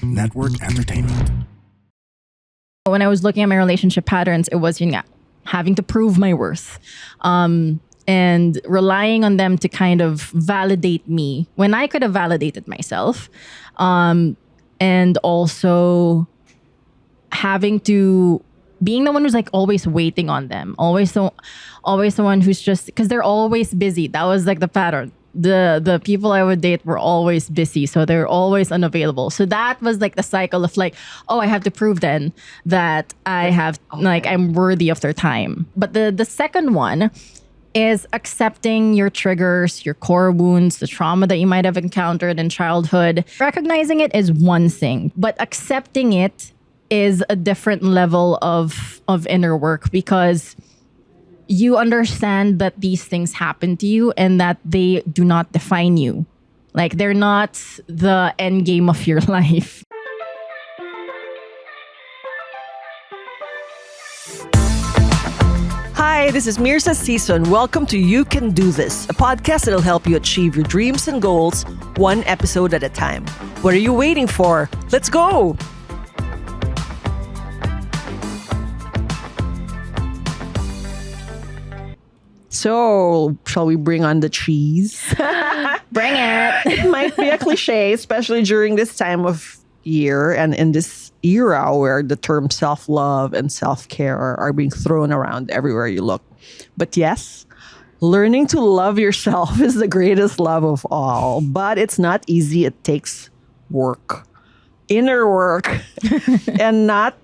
Network Entertainment. When I was looking at my relationship patterns, it was having to prove my worth, and relying on them to kind of validate me when I could have validated myself, and also having to being the one who's like always waiting on them, always the one who's just because they're always busy. That was like the pattern. The people I would date were always busy, so they're always unavailable. So that was like the cycle of like, oh, I have to prove then that I have like I'm worthy of their time. But the second one is accepting your triggers, your core wounds, the trauma that you might have encountered in childhood. Recognizing it is one thing, but accepting it is a different level of inner work, because you understand that these things happen to you and that they do not define you. Like, they're not the end game of your life. Hi, this is Mirza Season. Welcome to You Can Do This, a podcast that'll help you achieve your dreams and goals one episode at a time. What are you waiting for? Let's go! So, shall we bring on the cheese? Bring it. It might be a cliche, especially during this time of year and in this era where the term self-love and self-care are being thrown around everywhere you look. But yes, learning to love yourself is the greatest love of all. But it's not easy. It takes work, inner work, and not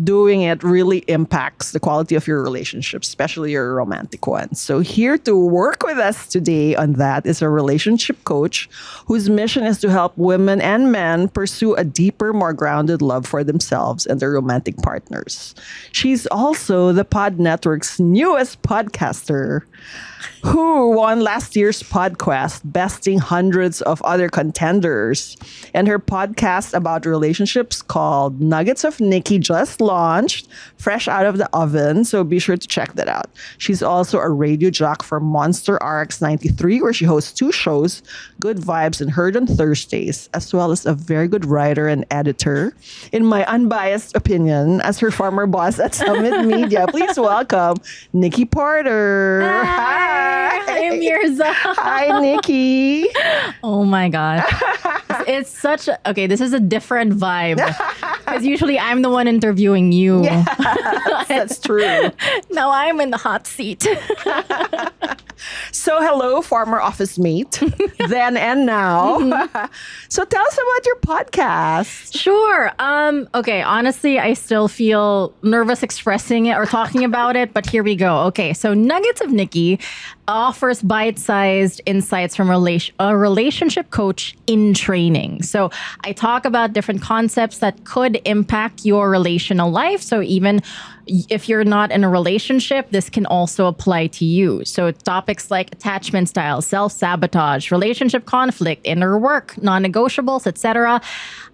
doing it really impacts the quality of your relationship, especially your romantic ones. So here to work with us today on that is a relationship coach whose mission is to help women and men pursue a deeper, more grounded love for themselves and their romantic partners. She's also the Pod Network's newest podcaster, who won last year's PodQuest, besting hundreds of other contenders. And her podcast about relationships called Nuggets of Nikki just launched, fresh out of the oven, so be sure to check that out. She's also a radio jock for Monster RX 93, where she hosts two shows, Good Vibes and Heard on Thursdays, as well as a very good writer and editor, in my unbiased opinion, as her former boss at Summit Media. Please welcome Nikki Porter. Hi. Hi, Mirza. Hi, Nikki. Oh my God. It's such a... Okay, this is a different vibe. Because usually I'm the one interviewing you. Yes, that's true. Now I'm in the hot seat. So hello, former office mate, then and now. So tell us about your podcast. Sure. Okay, honestly, I still feel nervous expressing it or talking about it, but here we go. Okay, so Nuggets of Nikki offers bite-sized insights from a relationship coach in training. So I talk about different concepts that could impact your relational life. So even if you're not in a relationship, this can also apply to you. So topics like attachment style, self-sabotage, relationship conflict, inner work, non-negotiables, etc.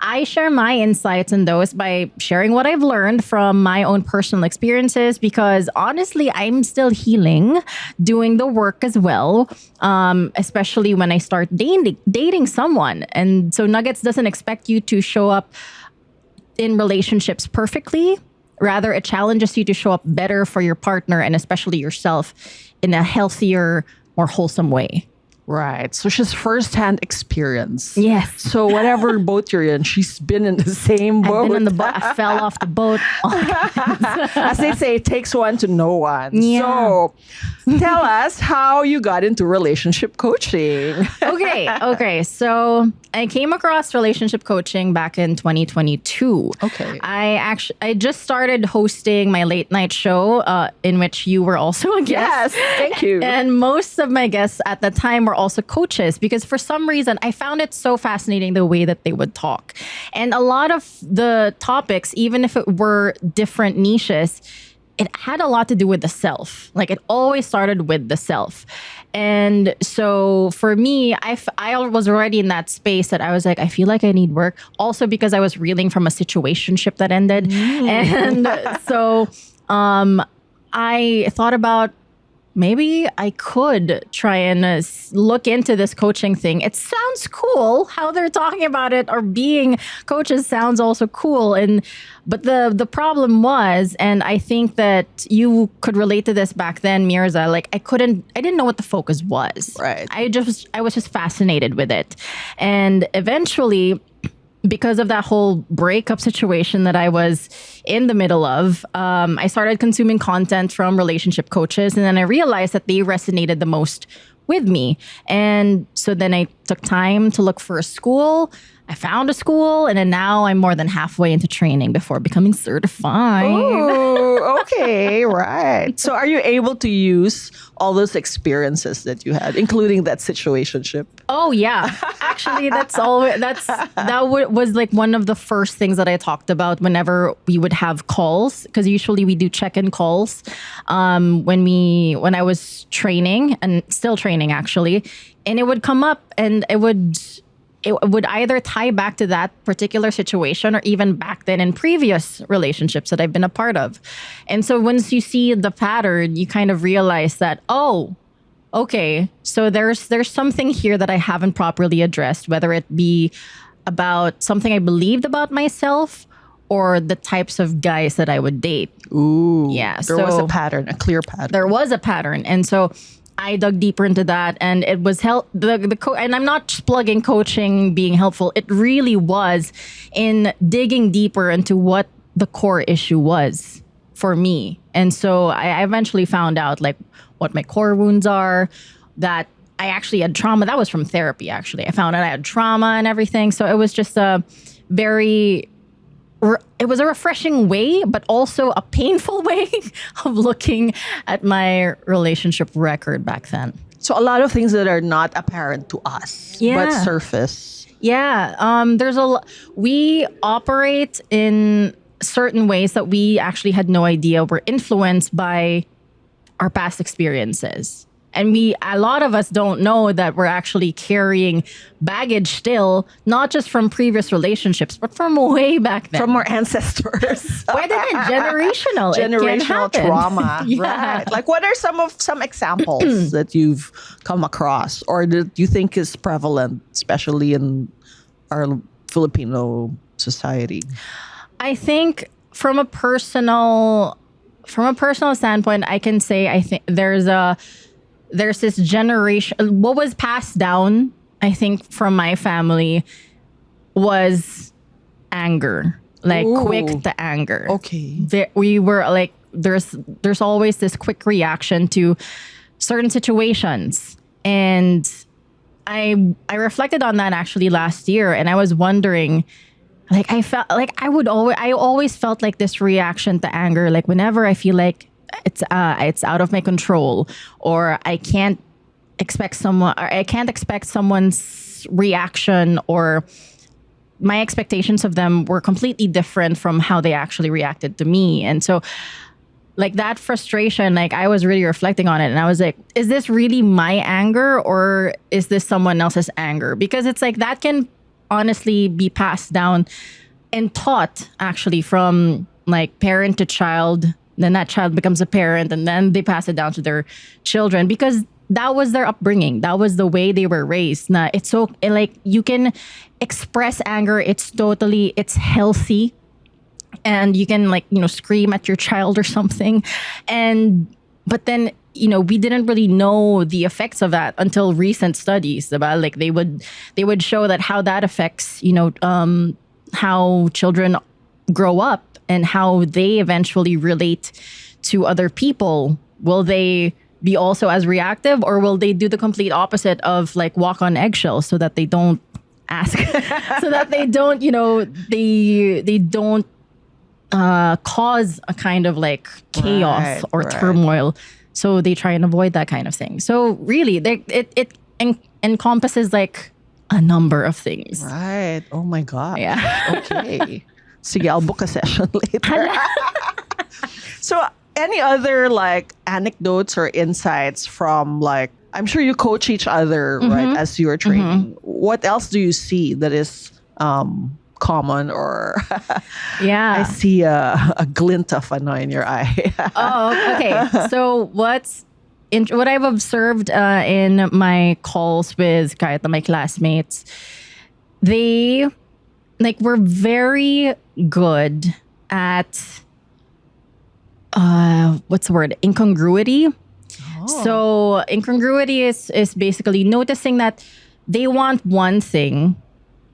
I share my insights in those by sharing what I've learned from my own personal experiences, because honestly, I'm still healing, doing the work as well, especially when I start dating someone. And so Nuggets doesn't expect you to show up in relationships perfectly. Rather, it challenges you to show up better for your partner and especially yourself in a healthier, more wholesome way. Right. So she's firsthand experience. Yes. So whatever boat you're in, she's been in the same boat. I've been on the boat. I fell off the boat. As they say, it takes one to know one. Yeah. So tell us how you got into relationship coaching. Okay. So I came across relationship coaching back in 2022. Okay. I just started hosting my late night show, in which you were also a guest. Yes, thank you. And most of my guests at the time were also coaches, because for some reason I found it so fascinating the way that they would talk. And a lot of the topics, even if it were different niches, it had a lot to do with the self. Like, it always started with the self. And so for me, I was already in that space that I was like, I feel like I need work. Also because I was reeling from a situationship that ended. And so I thought about maybe I could try and look into this coaching thing. It sounds cool how they're talking about it, or being coaches sounds also cool. But the problem was, and I think that you could relate to this back then, Mirza, like I didn't know what the focus was. Right. I was just fascinated with it. And eventually, because of that whole breakup situation that I was in the middle of, I started consuming content from relationship coaches. And then I realized that they resonated the most with me. And so then I took time to look for a school. I found a school, and then now I'm more than halfway into training before becoming certified. Oh, okay, right. So, are you able to use all those experiences that you had, including that situationship? Oh yeah, actually, was like one of the first things that I talked about whenever we would have calls, because usually we do check-in calls when I was training, and still training actually, and it would come up, and it would either tie back to that particular situation, or even back then in previous relationships that I've been a part of. And so once you see the pattern, you kind of realize that, oh, okay, so there's something here that I haven't properly addressed, whether it be about something I believed about myself or the types of guys that I would date. Ooh, Yeah, there was a pattern, a clear pattern. There was a pattern. And so I dug deeper into that, and it was and I'm not just plugging coaching being helpful. It really was in digging deeper into what the core issue was for me. And so I eventually found out like what my core wounds are, that I actually had trauma. That was from therapy, actually. I found out I had trauma and everything. So it was just it was a refreshing way, but also a painful way of looking at my relationship record back then. So a lot of things that are not apparent to us, but surface. Yeah. We operate in certain ways that we actually had no idea were influenced by our past experiences. And a lot of us don't know that we're actually carrying baggage still, not just from previous relationships, but from way back then. From our ancestors. Why did it generational? Generational trauma. Yeah. Right. Like what are some examples that you've come across, or that you think is prevalent, especially in our Filipino society? I think from a personal standpoint, I can say I think there's this generation, what was passed down, I think, from my family was anger, like quick to anger. Okay. We were like, there's always this quick reaction to certain situations. And I reflected on that actually last year, and I was wondering, like, I felt like I always felt like this reaction to anger, like whenever I feel like it's out of my control, or I can't expect someone's reaction, or my expectations of them were completely different from how they actually reacted to me. And so like that frustration, like I was really reflecting on it, and I was like, is this really my anger, or is this someone else's anger? Because it's like that can honestly be passed down and taught actually from like parent to child. Then that child becomes a parent, and then they pass it down to their children, because that was their upbringing. That was the way they were raised. Now, it's so like you can express anger. It's healthy. And you can scream at your child or something. But then, we didn't really know the effects of that until recent studies about like they would show that how that affects, how children grow up and how they eventually relate to other people. Will they be also as reactive, or will they do the complete opposite of like walk on eggshells so that they don't ask, so that they don't, they don't cause a kind of like chaos or turmoil. So they try and avoid that kind of thing. So really, it encompasses like a number of things. Right. Oh my God. Yeah. Okay. Sige, I'll book a session later. So any other like anecdotes or insights from like, I'm sure you coach each other, right, as you're training. What else do you see that is common, or I see a glint of an eye in your eye? Oh, okay. So what I've observed in my calls with kahit na my classmates, they like were very good at what's the word? Incongruity. So incongruity is basically noticing that they want one thing,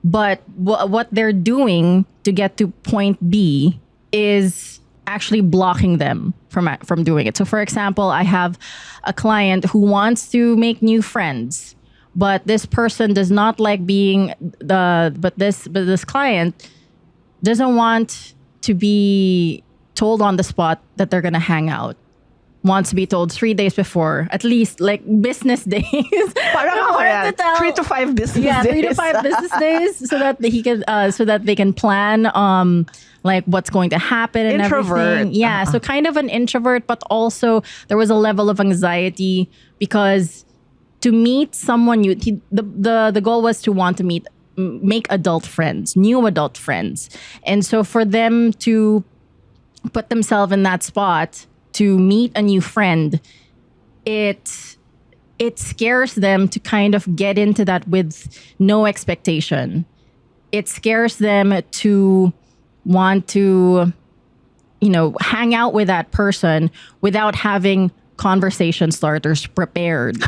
but what they're doing to get to point B is actually blocking them from doing it. So for example, I have a client who wants to make new friends, but this person does not like being but this client doesn't want to be told on the spot that they're gonna hang out. Wants to be told 3 days before, at least like business days. Parang ako yan. 3 to 5 business days. 3 to 5 business days, so that he can, so that they can plan, like what's going to happen and Introvert. everything. Yeah, so kind of an introvert, but also there was a level of anxiety because to meet someone new, the goal was to want to make adult friends, new adult friends, and so for them to put themselves in that spot to meet a new friend, it scares them to kind of get into that with no expectation. It scares them to want to, hang out with that person without having conversation starters prepared.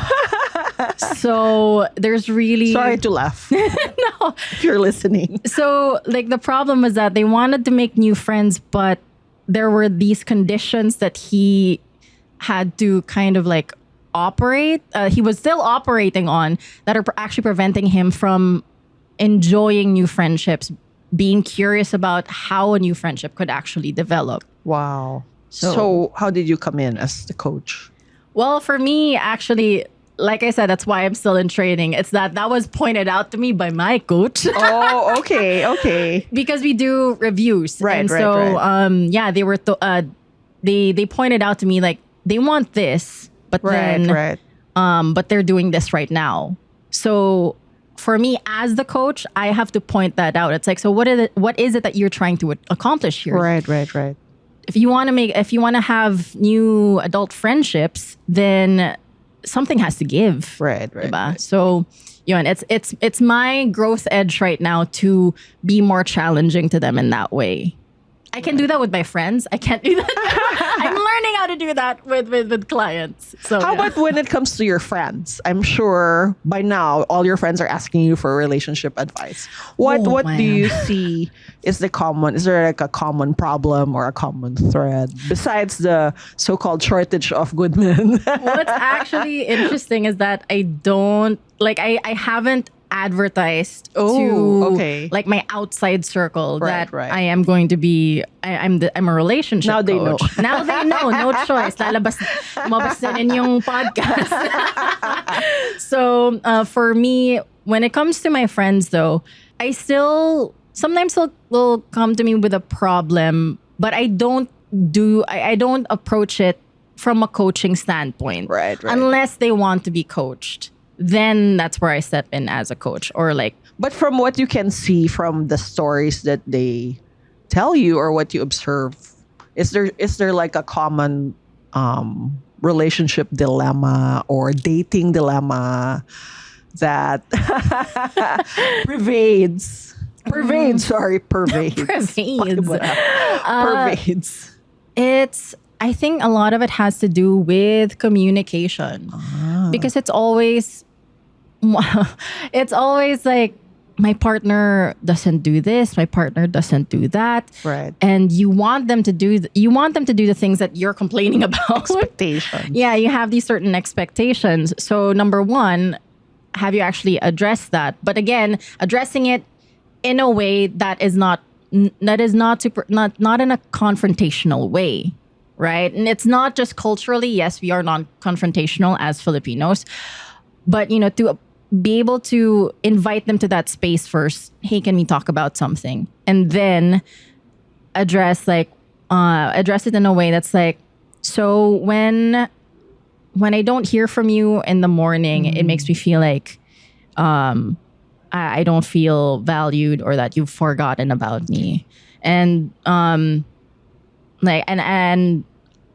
So there's really... Sorry to laugh. No. If you're listening. So like the problem was that they wanted to make new friends, but there were these conditions that he had to kind of like operate. He was still operating on that are actually preventing him from enjoying new friendships, being curious about how a new friendship could actually develop. Wow. So how did you come in as the coach? Well, for me, actually, like I said, that's why I'm still in training. It's that was pointed out to me by my coach. Oh, okay. Because we do reviews. Right, and right, so, right. yeah, they were, they pointed out to me like, they want this, but Right. but they're doing this right now. So for me as the coach, I have to point that out. It's like, so what is it that you're trying to accomplish here? Right. If you want to have new adult friendships, then something has to give. Right. Diba? So, yun, it's my growth edge right now to be more challenging to them in that way. I can do that with my friends. I can't do that. I'm learning how to do that with clients. So How yeah. about when it comes to your friends? I'm sure by now all your friends are asking you for relationship advice. What Oh, do man. you see is there like a common problem or a common thread besides the so-called shortage of good men? What's actually interesting is that I haven't advertised to okay. like my outside circle Right, that right. I am going to be I'm a relationship Now they coach. know. Now they know, no choice. Lumabas din in yung podcast. So for me, when it comes to my friends though, I still sometimes they'll come to me with a problem, but I don't approach it from a coaching standpoint. Right. Unless they want to be coached. Then that's where I step in as a coach or like But from what you can see from the stories that they tell you or what you observe, is there like a common relationship dilemma or dating dilemma that pervades? Pervades. I think a lot of it has to do with communication. Because it's always like my partner doesn't do this, my partner doesn't do that. Right. And you want them to do the things that you're complaining about. Expectations. Yeah, you have these certain expectations. So number one, have you actually addressed that? But again, addressing it in a way that is not in a confrontational way, right? And it's not just culturally. Yes, we are non-confrontational as Filipinos, but to be able to invite them to that space first. Hey, can we talk about something? And then address it in a way that's like, so when I don't hear from you in the morning, it makes me feel like I don't feel valued or that you've forgotten about me. And and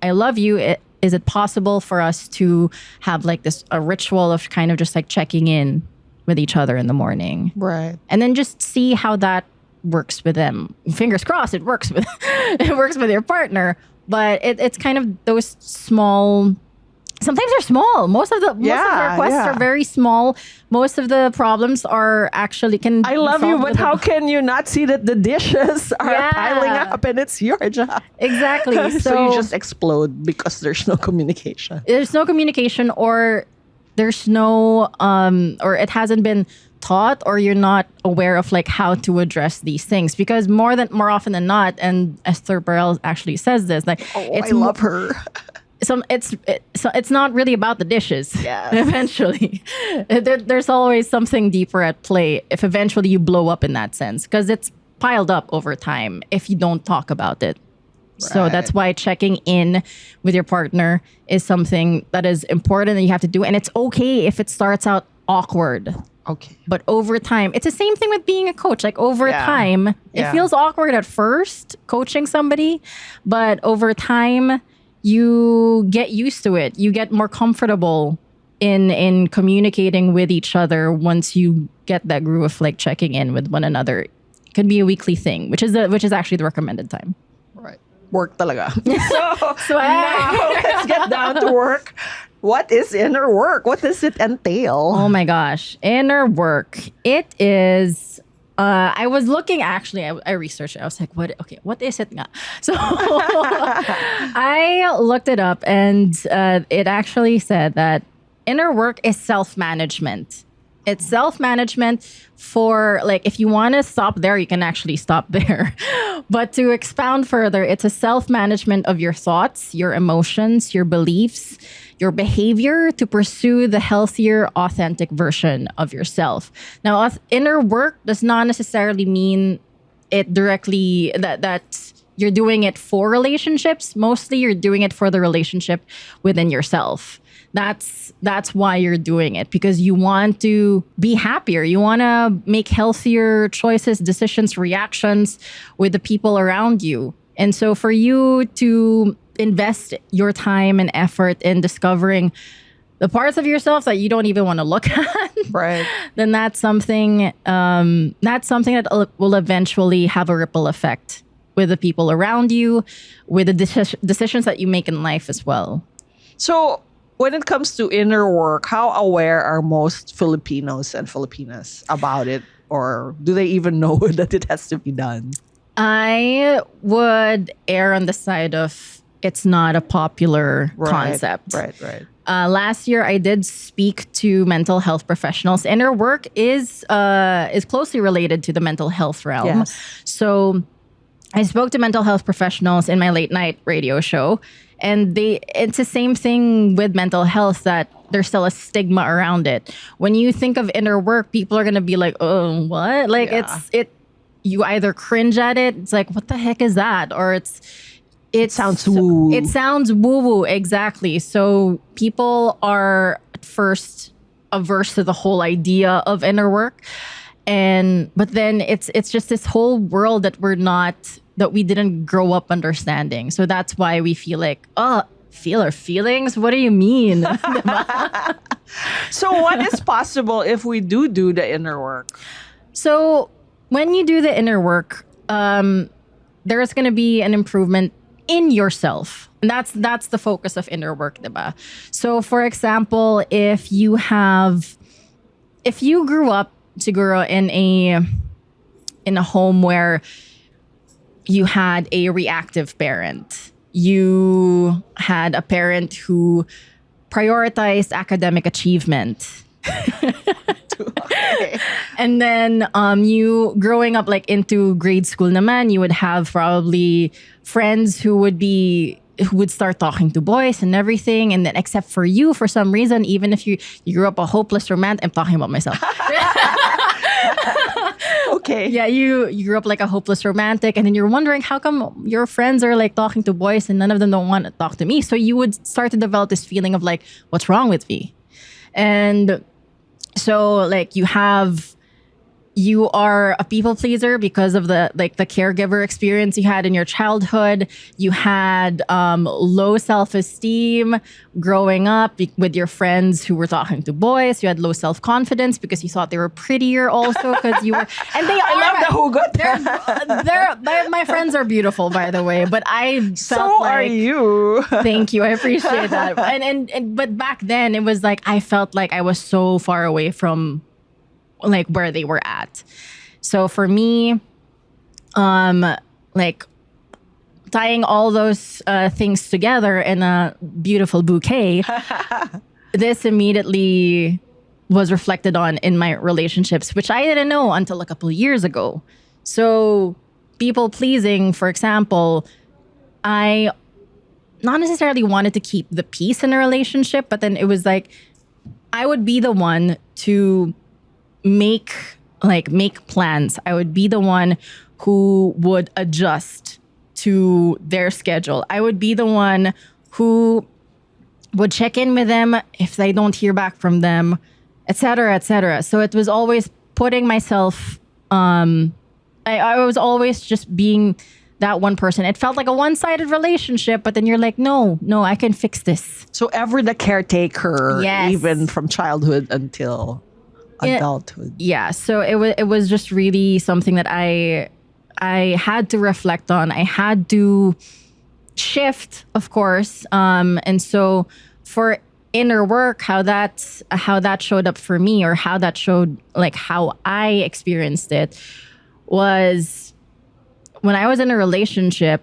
I love you. is it possible for us to have like this a ritual of kind of just like checking in with each other in the morning, Right. and then just see how that works with them. Fingers crossed, it works with it works with your partner. But it's kind of those small. Sometimes they're small. Most of the requests are very small. Most of the problems are actually can. I love you, but how can you not see that the dishes are Yeah. piling up and it's your job? Exactly. So you just explode because there's no communication. There's no communication, or there's no or it hasn't been taught, or you're not aware of like how to address these things, because more often than not, and Esther Perel actually says this, like I love her. It's not really about the dishes. Yes. Eventually, there's always something deeper at play if eventually you blow up in that sense, because it's piled up over time if you don't talk about it. So Right. that's why checking in with your partner is something that is important that you have to do. And it's okay if it starts out awkward. Okay. But over time, it's the same thing with being a coach. Like over Yeah. time, it Yeah. feels awkward at first coaching somebody, but over time, you get used to it. You get more comfortable in communicating with each other once you get that groove of like checking in with one another. It could be a weekly thing, which is actually the recommended time. Right. Work talaga. So Now, let's get down to work. What is inner work? What does it entail? oh my gosh, inner work. It is. I was looking actually. I researched it. I was like, what? Okay, what is it? Nga? So I looked it up, and it actually said that inner work is self-management. It's self-management for like if you want to stop there, you can actually stop there. But to expound further, it's a self-management of your thoughts, your emotions, your beliefs, your behavior to pursue the healthier, authentic version of yourself. Now, inner work does not necessarily mean it directly that you're doing it for relationships. Mostly you're doing it for the relationship within yourself. That's why you're doing it, because you want to be happier. You want to make healthier choices, decisions, reactions with the people around you. And so for you to invest your time and effort in discovering the parts of yourself that you don't even want to look at, Right. then that's something that will eventually have a ripple effect with the people around you, with the decisions that you make in life as well. So when it comes to inner work, how aware are most Filipinos and Filipinas about it? Or do they even know that it has to be done? I would err on the side of it's not a popular concept. Right. Last year, I did speak to mental health professionals. Inner work is closely related to the mental health realm. Yes. So I spoke to mental health professionals in my late night radio show, and it's the same thing with mental health, that there's still a stigma around it. When you think of inner work, people are gonna be like, "Oh, what?" Like Yeah. you either cringe at it. It's like, "What the heck is that?" Or it sounds woo. It sounds woo-woo, exactly. So people are at first averse to the whole idea of inner work. But then it's just this whole world that we didn't grow up understanding. So that's why we feel like, feel our feelings? What do you mean? So what is possible if we do the inner work? So when you do the inner work, there's going to be an improvement in yourself. And that's the focus of inner work, diba? So for example, if you grew up siguro in a home where you had a reactive parent, you had a parent who prioritized academic achievement, Okay. and then you growing up like into grade school naman, you would have probably friends who would start talking to boys and everything, and then except for you, for some reason, even if you grew up a hopeless romantic, I'm talking about myself. Okay. Yeah, you grew up like a hopeless romantic, and then you're wondering how come your friends are like talking to boys and none of them don't want to talk to me. So you would start to develop this feeling of like, what's wrong with me? And so like you have you are a people pleaser because of the caregiver experience you had in your childhood. You had low self-esteem growing up with your friends who were talking to boys. You had low self-confidence because you thought they were prettier also because you were, and they I are. love the hugot. My friends are beautiful, by the way, but I felt So are you. Thank you. I appreciate that. And but back then it was like I felt like I was so far away from like where they were at. So for me, like tying all those things together in a beautiful bouquet, this immediately was reflected on in my relationships, which I didn't know until a couple of years ago. So people pleasing, for example, I not necessarily wanted to keep the peace in a relationship, but then it was like I would be the one to make plans. I would be the one who would adjust to their schedule. I would be the one who would check in with them if they don't hear back from them, etc., etc. So it was always putting myself I was always just being that one person. It felt like a one-sided relationship, but then you're like, no, I can fix this. So ever the caretaker, Yes. even from childhood until adulthood. Yeah, so it was just really something that I had to reflect on. I had to shift, of course. And so for inner work, how that showed up for me, or how that showed like how I experienced it, was when I was in a relationship,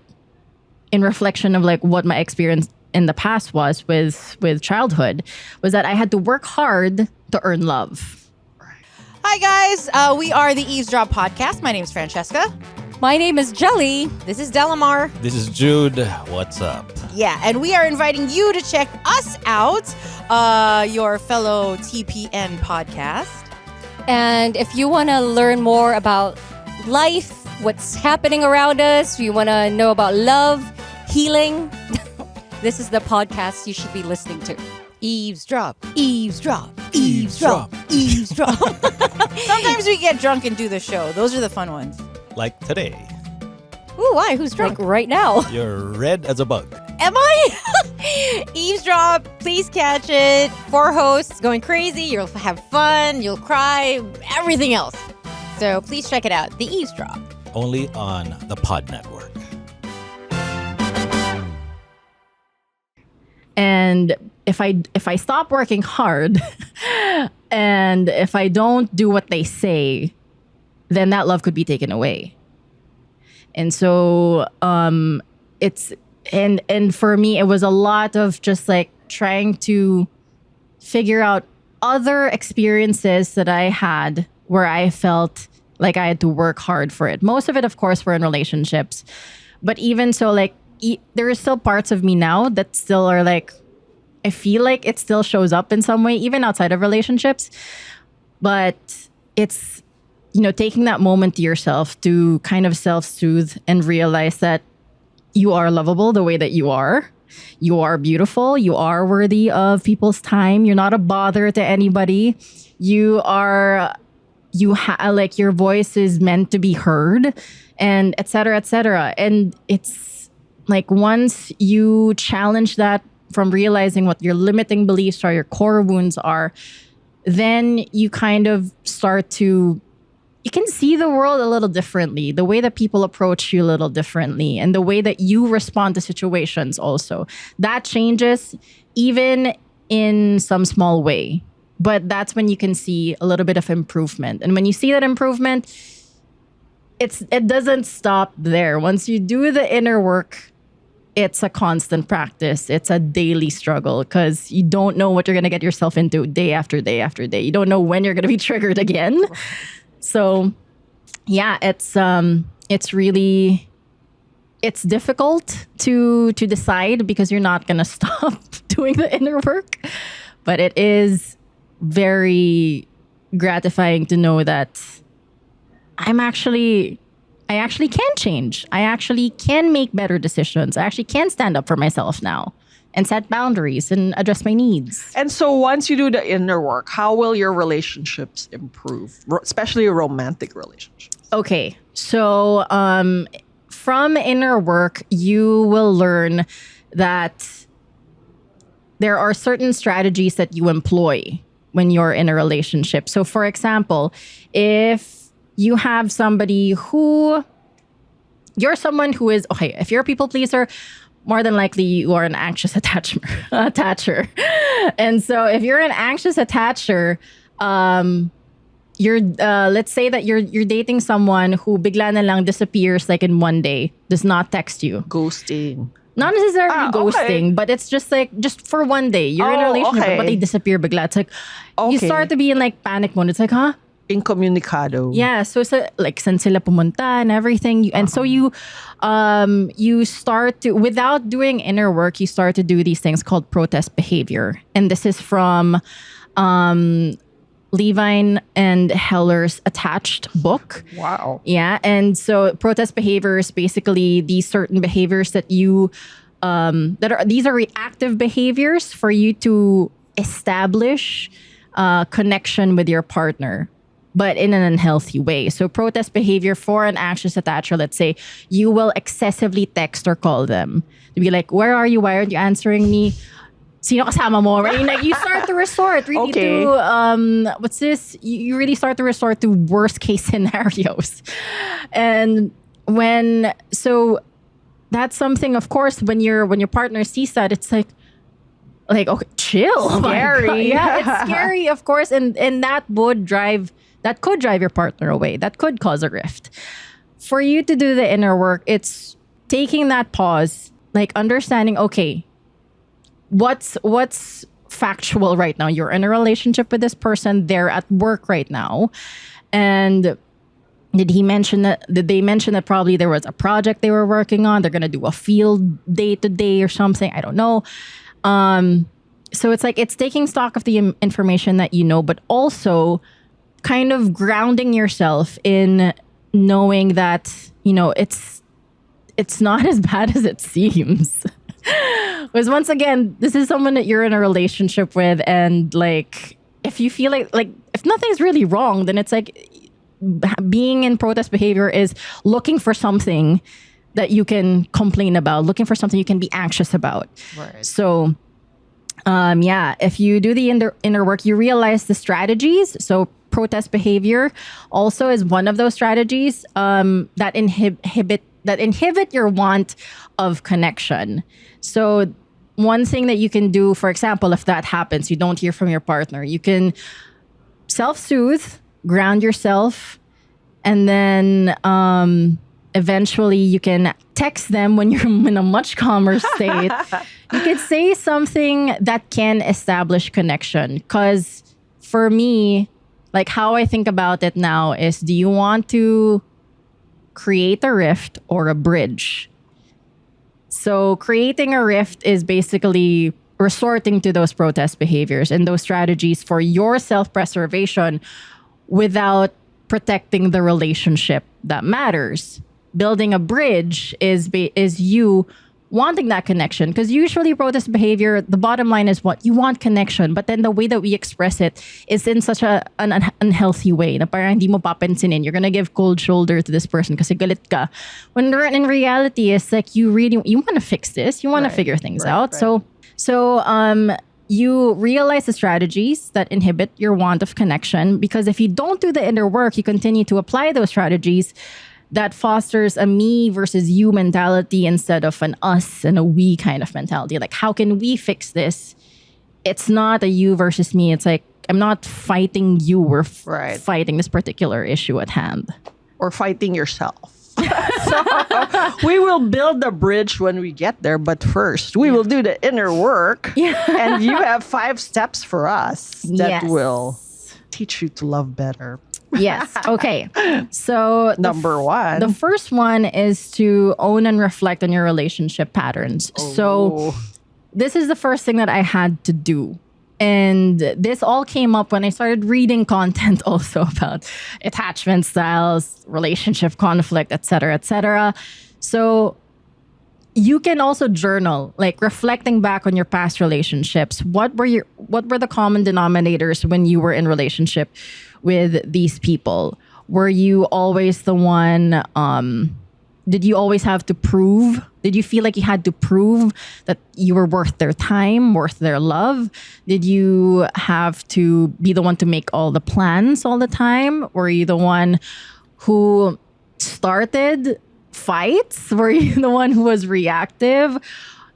in reflection of like what my experience in the past was with childhood, was that I had to work hard to earn love. Hi, guys. We are the Eavesdrop Podcast. My name is Francesca. My name is Jelly. This is Delamar. This is Jude. What's up? Yeah, and we are inviting you to check us out, your fellow TPN podcast. And if you want to learn more about life, what's happening around us, you want to know about love, healing, this is the podcast you should be listening to. Eavesdrop, eavesdrop, eavesdrop, eavesdrop. Sometimes we get drunk and do the show. Those are the fun ones. Like today. Ooh, why? Who's drunk? Like right now. You're red as a bug. Am I? Eavesdrop, please catch it. 4 hosts going crazy. You'll have fun. You'll cry. Everything else. So please check it out. The Eavesdrop. Only on the Pod Network. And if I stop working hard and if I don't do what they say, then that love could be taken away. And so it's and for me, it was a lot of just like trying to figure out other experiences that I had where I felt like I had to work hard for it. Most of it, of course, were in relationships. But even so, like, there are still parts of me now that still are like, I feel like it still shows up in some way, even outside of relationships. But it's, taking that moment to yourself to kind of self-soothe and realize that you are lovable the way that you are. You are beautiful. You are worthy of people's time. You're not a bother to anybody. Like your voice is meant to be heard, and et cetera, et cetera. And it's like once you challenge that from realizing what your limiting beliefs are, your core wounds are, then you kind of start to, you can see the world a little differently, the way that people approach you a little differently, and the way that you respond to situations also. That changes even in some small way. But that's when you can see a little bit of improvement. And when you see that improvement, it doesn't stop there. Once you do the inner work, it's a constant practice. It's a daily struggle because you don't know what you're going to get yourself into day after day after day. You don't know when you're going to be triggered again. So, yeah, it's difficult to decide because you're not going to stop doing the inner work. But it is very gratifying to know that I actually can change. I actually can make better decisions. I actually can stand up for myself now. and set boundaries and address my needs. And so once you do the inner work, how will your relationships improve? Especially romantic relationships. Okay. So from inner work, you will learn that there are certain strategies that you employ when you're in a relationship. So for example, if you have somebody who you're someone who is okay, if you're a people pleaser, more than likely you are an anxious attacher. And so if you're an anxious attacher, you're let's say that you're dating someone who bigla na lang disappears like in one day, does not text you. Ghosting. Not necessarily Okay. ghosting, but it's just like just for one day. You're in a Oh, relationship, okay. but they disappear bigla. It's like you Okay. start to be in like panic mode. It's like, huh? Incommunicado. Yeah, so like saan sila pumunta and everything, and so you start to, without doing inner work, you start to do these things called protest behavior, and this is from Levine and Heller's Attached book. Wow. Yeah, and so protest behaviors, basically these certain behaviors that you these are reactive behaviors for you to establish connection with your partner, but in an unhealthy way. So protest behavior for an anxious attacher, let's say, you will excessively text or call them to be like, where are you? Why aren't you answering me? Sino kasama mo? Right? Like you start to resort really Okay. to what's this? You really start to resort to worst case scenarios. And that's something, of course, when your partner sees that, it's like okay, chill. Oh my Scary. God. Yeah, it's scary, of course, and that could drive your partner away. That could cause a rift. For you to do the inner work, it's taking that pause, like understanding, okay, what's factual right now? You're in a relationship with this person, they're at work right now. And did they mention that probably there was a project they were working on? They're gonna do a field day today or something. I don't know. So it's like it's taking stock of the information that you know, but also kind of grounding yourself in knowing that, it's not as bad as it seems. Because once again, this is someone that you're in a relationship with, and like if you feel like if nothing's really wrong, then it's like being in protest behavior is looking for something that you can complain about, looking for something you can be anxious about. Right. So if you do the inner work, you realize the strategies. So protest behavior also is one of those strategies that inhibit your want of connection. So one thing that you can do, for example, if that happens, you don't hear from your partner, you can self-soothe, ground yourself, and then eventually you can text them when you're in a much calmer state. You could say something that can establish connection. Because for me, like how I think about it now is, do you want to create a rift or a bridge? So creating a rift is basically resorting to those protest behaviors and those strategies for your self-preservation without protecting the relationship that matters. Building a bridge is you wanting that connection, because usually protest behavior, the bottom line is what you want: connection, but then the way that we express it is in such an unhealthy way na parang hindi mo papansinin, you're gonna give cold shoulder to this person kasi galit ka, when in reality it's like you want to fix this, you want to figure things out. Right. So you realize the strategies that inhibit your want of connection, because if you don't do the inner work, you continue to apply those strategies that fosters a me versus you mentality instead of an us and a we kind of mentality. Like, how can we fix this? It's not a you versus me. It's like, I'm not fighting you. We're Right. fighting this particular issue at hand. Or fighting yourself. So we will build the bridge when we get there, but first we will do the inner work. And you have 5 steps for us that Yes. will teach you to love better. Yes. Okay. So Number 1. the first one is to own and reflect on your relationship patterns. So this is the first thing that I had to do. And this all came up when I started reading content also about attachment styles, relationship conflict, etc., etc. So you can also journal, like reflecting back on your past relationships. What were the common denominators when you were in relationship with these people? Were you always the one, did you always have to prove? Did you feel like you had to prove that you were worth their time, worth their love? Did you have to be the one to make all the plans all the time? Were you the one who started fights? Were you the one who was reactive?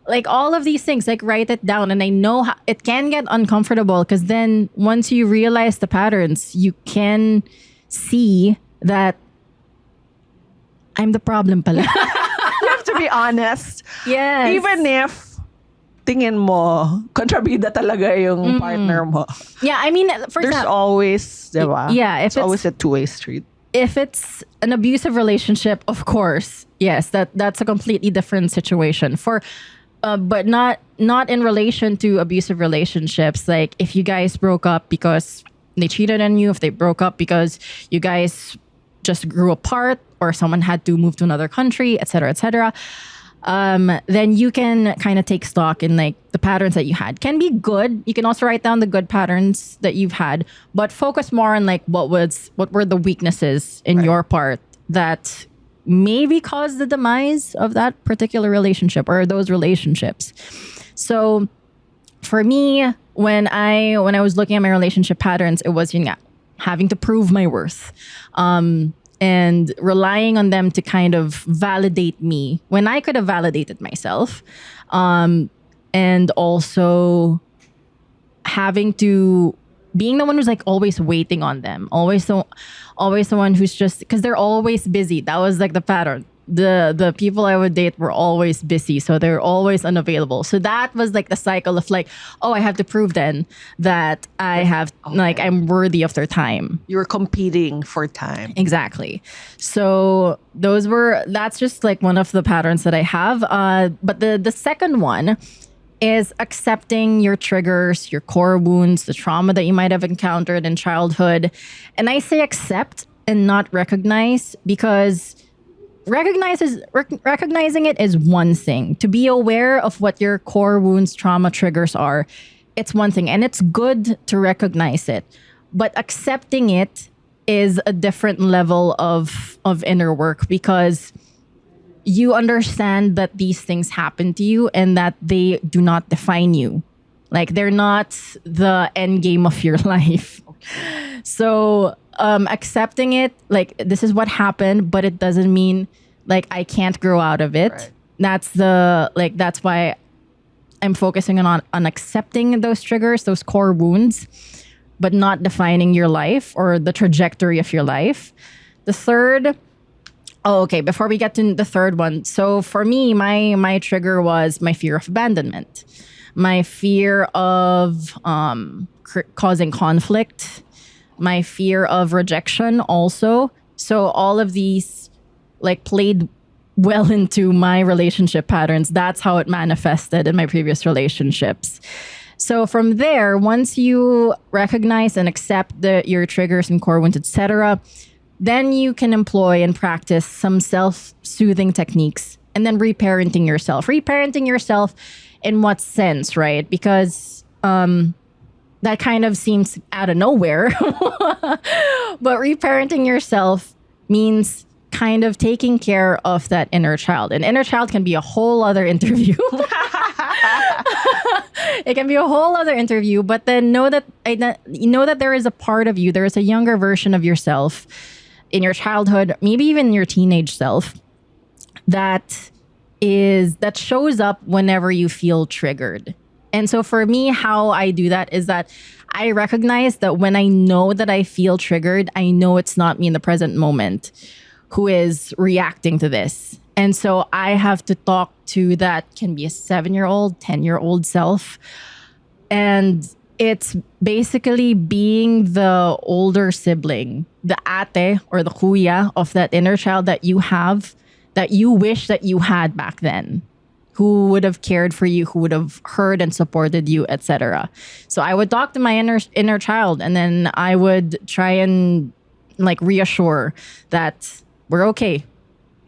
Like all of these things, like write it down. And I know it can get uncomfortable because then once you realize the patterns, you can see that I'm the problem pala. You have to be honest. Yes. Even if tingin mo, kontrabida talaga yung partner mo. Yeah, I mean, for There's example, always, diba? Yeah, if it's always a two-way street. if it's an abusive relationship, of course, yes, that's a completely different situation. But not in relation to abusive relationships. Like if you guys broke up because they cheated on you, if they broke up because you guys just grew apart or someone had to move to another country, etc., etc., then you can kind of take stock in like the patterns that you had. Can be good. You can also write down the good patterns that you've had, but focus more on like what were the weaknesses in your part that maybe caused the demise of that particular relationship or those relationships. So for me, when I was looking at my relationship patterns, it was having to prove my worth. And relying on them to kind of validate me when I could have validated myself. And also being the one who's like always waiting on them, always the one who's just, because they're always busy. That was like the pattern. The people I would date were always busy, so they're always unavailable. So that was like the cycle of like, oh, I have to prove then that I have like I'm worthy of their time. You're competing for time. Exactly. So that's just like one of the patterns that I have. But the second one is accepting your triggers, your core wounds, the trauma that you might have encountered in childhood. And I say accept and not recognize, because recognizing it is one thing. To be aware of what your core wounds, trauma triggers are, it's one thing. And it's good to recognize it. But accepting it is a different level of inner work, because you understand that these things happen to you and that they do not define you. Like they're not the end game of your life. So accepting it, like this is what happened, but it doesn't mean like I can't grow out of it. Right. That's why I'm focusing on accepting those triggers, those core wounds, but not defining your life or the trajectory of your life. The third, before we get to the third one. So for me, my trigger was my fear of abandonment, my fear of causing conflict, my fear of rejection also. So all of these like played well into my relationship patterns. That's how it manifested in my previous relationships. So from there, once you recognize and accept your triggers and core wounds, etc., then you can employ and practice some self-soothing techniques and then reparenting yourself. Reparenting yourself in what sense, right? Because that kind of seems out of nowhere. But reparenting yourself means kind of taking care of that inner child. An inner child can be a whole other interview. It can be a whole other interview, but then know that there is a part of you, there is a younger version of yourself in your childhood, maybe even your teenage self, that shows up whenever you feel triggered. And so for me, how I do that is that I recognize that when I know that I feel triggered, I know it's not me in the present moment who is reacting to this. And so I have to talk to that, can be a 7-year-old, 10-year-old self. And it's basically being the older sibling, the ate or the kuya of that inner child that you have, that you wish that you had back then, who would have cared for you, who would have heard and supported you, etc. So I would talk to my inner child, and then I would try and like reassure that we're okay.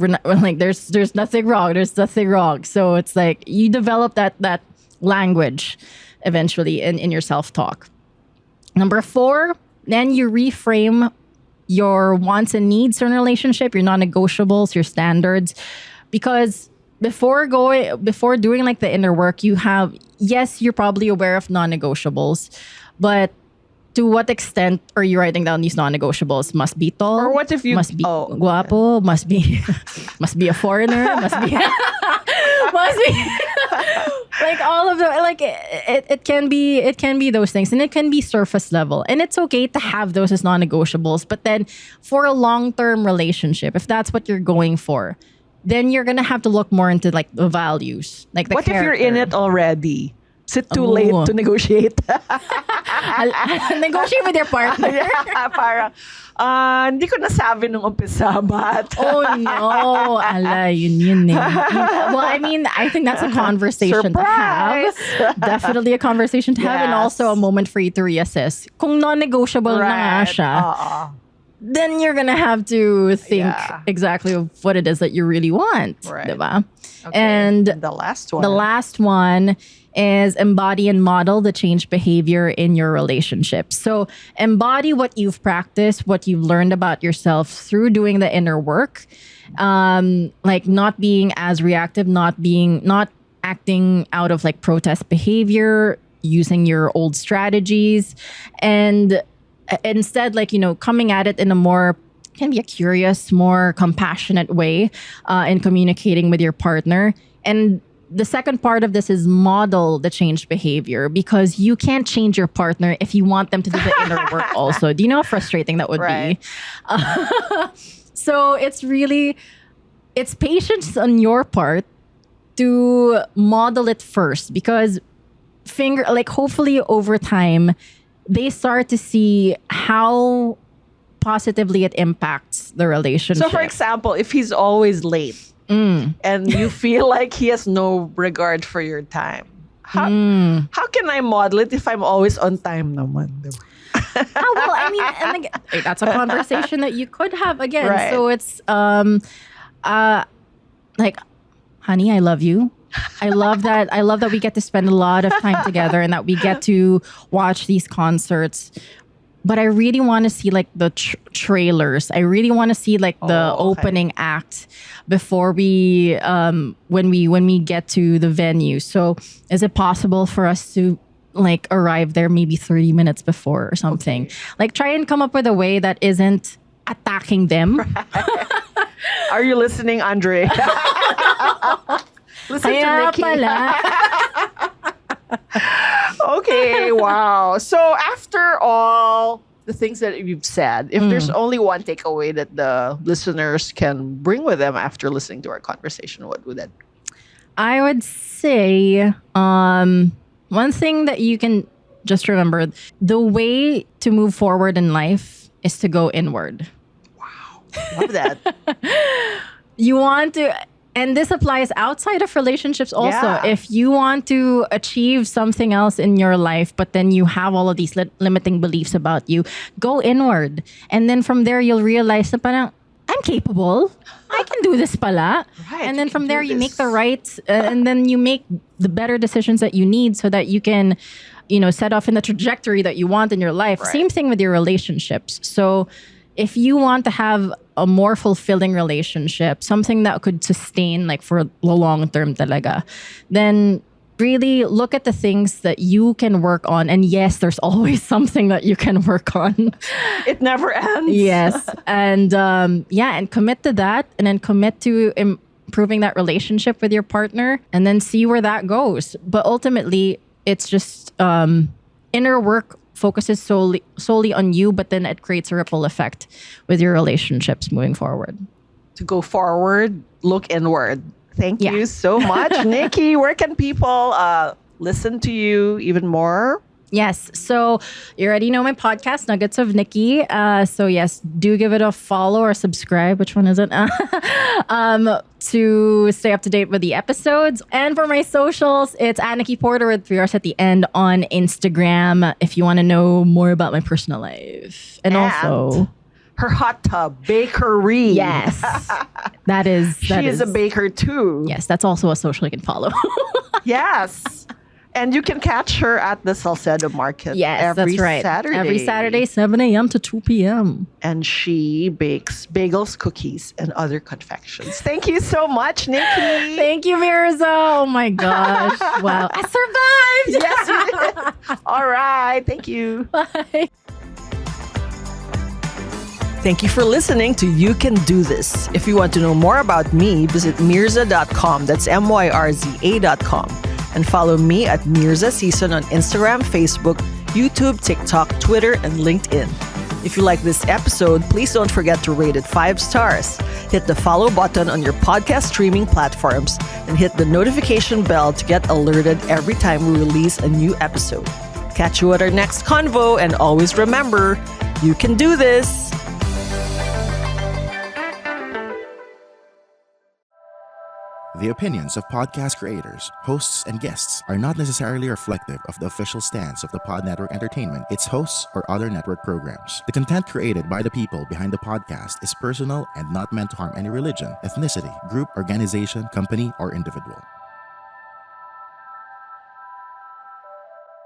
we're like there's nothing wrong. There's nothing wrong. So it's like you develop that language eventually in your self-talk. Number 4, then you reframe your wants and needs in a relationship, your non-negotiables, your standards. Because before doing like the inner work, you're probably aware of non-negotiables, but to what extent are you writing down these non-negotiables? Must be tall. Or what if you must be guapo? Must be a foreigner. Must be like all of the like it can be those things, and it can be surface level, and it's okay to have those as non-negotiables. But then for a long-term relationship, if that's what you're going for, then you're gonna have to look more into like the values, like the what character. if you're in it already? Is it too late to negotiate? I'll negotiate with your partner. Yeah, parang, hindi ko nasabi nung umpisa, but... Oh no, ala, yun eh. Well, I mean, I think that's a conversation Surprise! to have. Definitely a conversation to have, and Yes. also a moment for you to reassess. Kung non-negotiable na nga siya, then you're gonna have to think exactly of what it is that you really want. Right. Diba? Okay. And the last one. the last one is embody and model the change behavior in your relationship. So embody what you've practiced, what you've learned about yourself through doing the inner work. Like not being as reactive, not acting out of like protest behavior, using your old strategies, and instead like, coming at it in a more can be a curious, more compassionate way in communicating with your partner. And the second part of this is model the changed behavior, because you can't change your partner if you want them to do the inner work also. Do you know how frustrating that would be? So it's patience on your part to model it first, because hopefully over time, they start to see how positively it impacts the relationship. So, for example, if he's always late and you feel like he has no regard for your time, how can I model it if I'm always on time naman? Diba? Well, I mean, and like, that's a conversation that you could have again. Right. So it's like, honey, I love you. I love that we get to spend a lot of time together and that we get to watch these concerts. But I really want to see like the trailers. I really want to see like the opening act before we when we get to the venue. So is it possible for us to like arrive there maybe 30 minutes before or something? Like try and come up with a way that isn't attacking them. Are you listening, Andre? Listen to Nikki. Okay, wow. So after all the things that you've said, if there's only one takeaway that the listeners can bring with them after listening to our conversation, what would that be? I would say one thing that you can just remember, the way to move forward in life is to go inward. Love that. You want to, and this applies outside of relationships also. Yeah. If you want to achieve something else in your life, but then you have all of these limiting beliefs about you, go inward. And then from there, you'll realize na parang, I'm capable. I can do this pala. Right, and then you from can there, do you make this. the right, and then you make the better decisions that you need so that you can, set off in the trajectory that you want in your life. Right. Same thing with your relationships. So if you want to have a more fulfilling relationship, something that could sustain like for the long term talaga, then really look at the things that you can work on. And yes, there's always something that you can work on. It never ends. Yes. And and commit to that, and then commit to improving that relationship with your partner, and then see where that goes. But ultimately, it's just inner work focuses solely on you, but then it creates a ripple effect with your relationships moving forward. To go forward, look inward. Thank Yeah. you so much, Nikki. Where can people listen to you even more? Yes. So you already know my podcast, Nuggets of Nikki. So yes, do give it a follow or subscribe. Which one is it? To stay up to date with the episodes. And for my socials, it's Nikki Porter with 3 R's at the end on Instagram if you want to know more about my personal life. And also her hot tub bakery. Yes. That is. She is a baker too. Yes, that's also a social you can follow. Yes. And you can catch her at the Salcedo Market Yes, every that's right. Saturday. Every Saturday, 7 a.m. to 2 p.m. And she bakes bagels, cookies, and other confections. Thank you so much, Nikki. Thank you, Mirza. Oh my gosh. Wow. I survived. Yes, you did. All right. Thank you. Bye. Thank you for listening to You Can Do This. If you want to know more about me, visit mirza.com. That's MYRZA.com. And follow me at Mirza Season on Instagram, Facebook, YouTube, TikTok, Twitter, and LinkedIn. If you like this episode, please don't forget to rate it 5 stars. Hit the follow button on your podcast streaming platforms and hit the notification bell to get alerted every time we release a new episode. Catch you at our next convo, and always remember, you can do this. The opinions of podcast creators, hosts, and guests are not necessarily reflective of the official stance of the Pod Network Entertainment, its hosts, or other network programs. The content created by the people behind the podcast is personal and not meant to harm any religion, ethnicity, group, organization, company, or individual.